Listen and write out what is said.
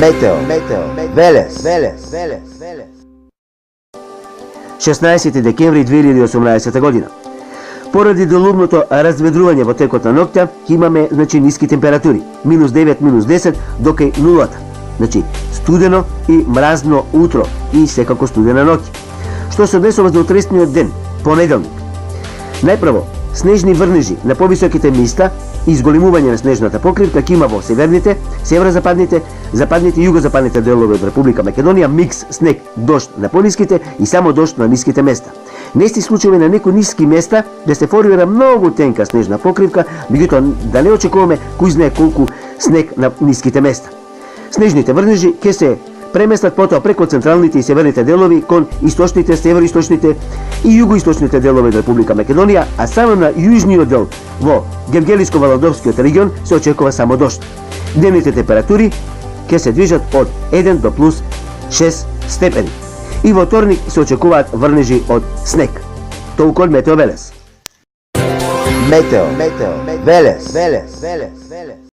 Метео Велес 16 декември 2018 година. Поради делумното разведрување во текот на ноќта, имаме ниски температури, -9, -10 до кај нулата. Студено и мразно утро и секако студена ноќ. Што се однесува за утрешниот ден, понеделник. Најпрво, снежни врнежи на повисоките места и изголемување на снежната покривка ќе има во северните, северозападните, западните и југозападните делови од Република Македонија, микс снег, дожд на пониските и само дожд на ниските места. Нести случаи на некои ниски места да се формира многу тенка снежна покривка, меѓутоа да не очекуваме кој знае колку снег на ниските места. Снежните врнежи ќе се преместат потоа преко централните и северните делови кон источните, североисточните и југоисточните делови од Република Македонија, а само на јужниот дел во Гевгелиско-Валадовскиот регион се очекува само дожд. Дневните температури ќе се движат од 1 до +6 степени. И во вторник се очекуваат врнежи од снег. Толку од Метео Велес. Метео Велес.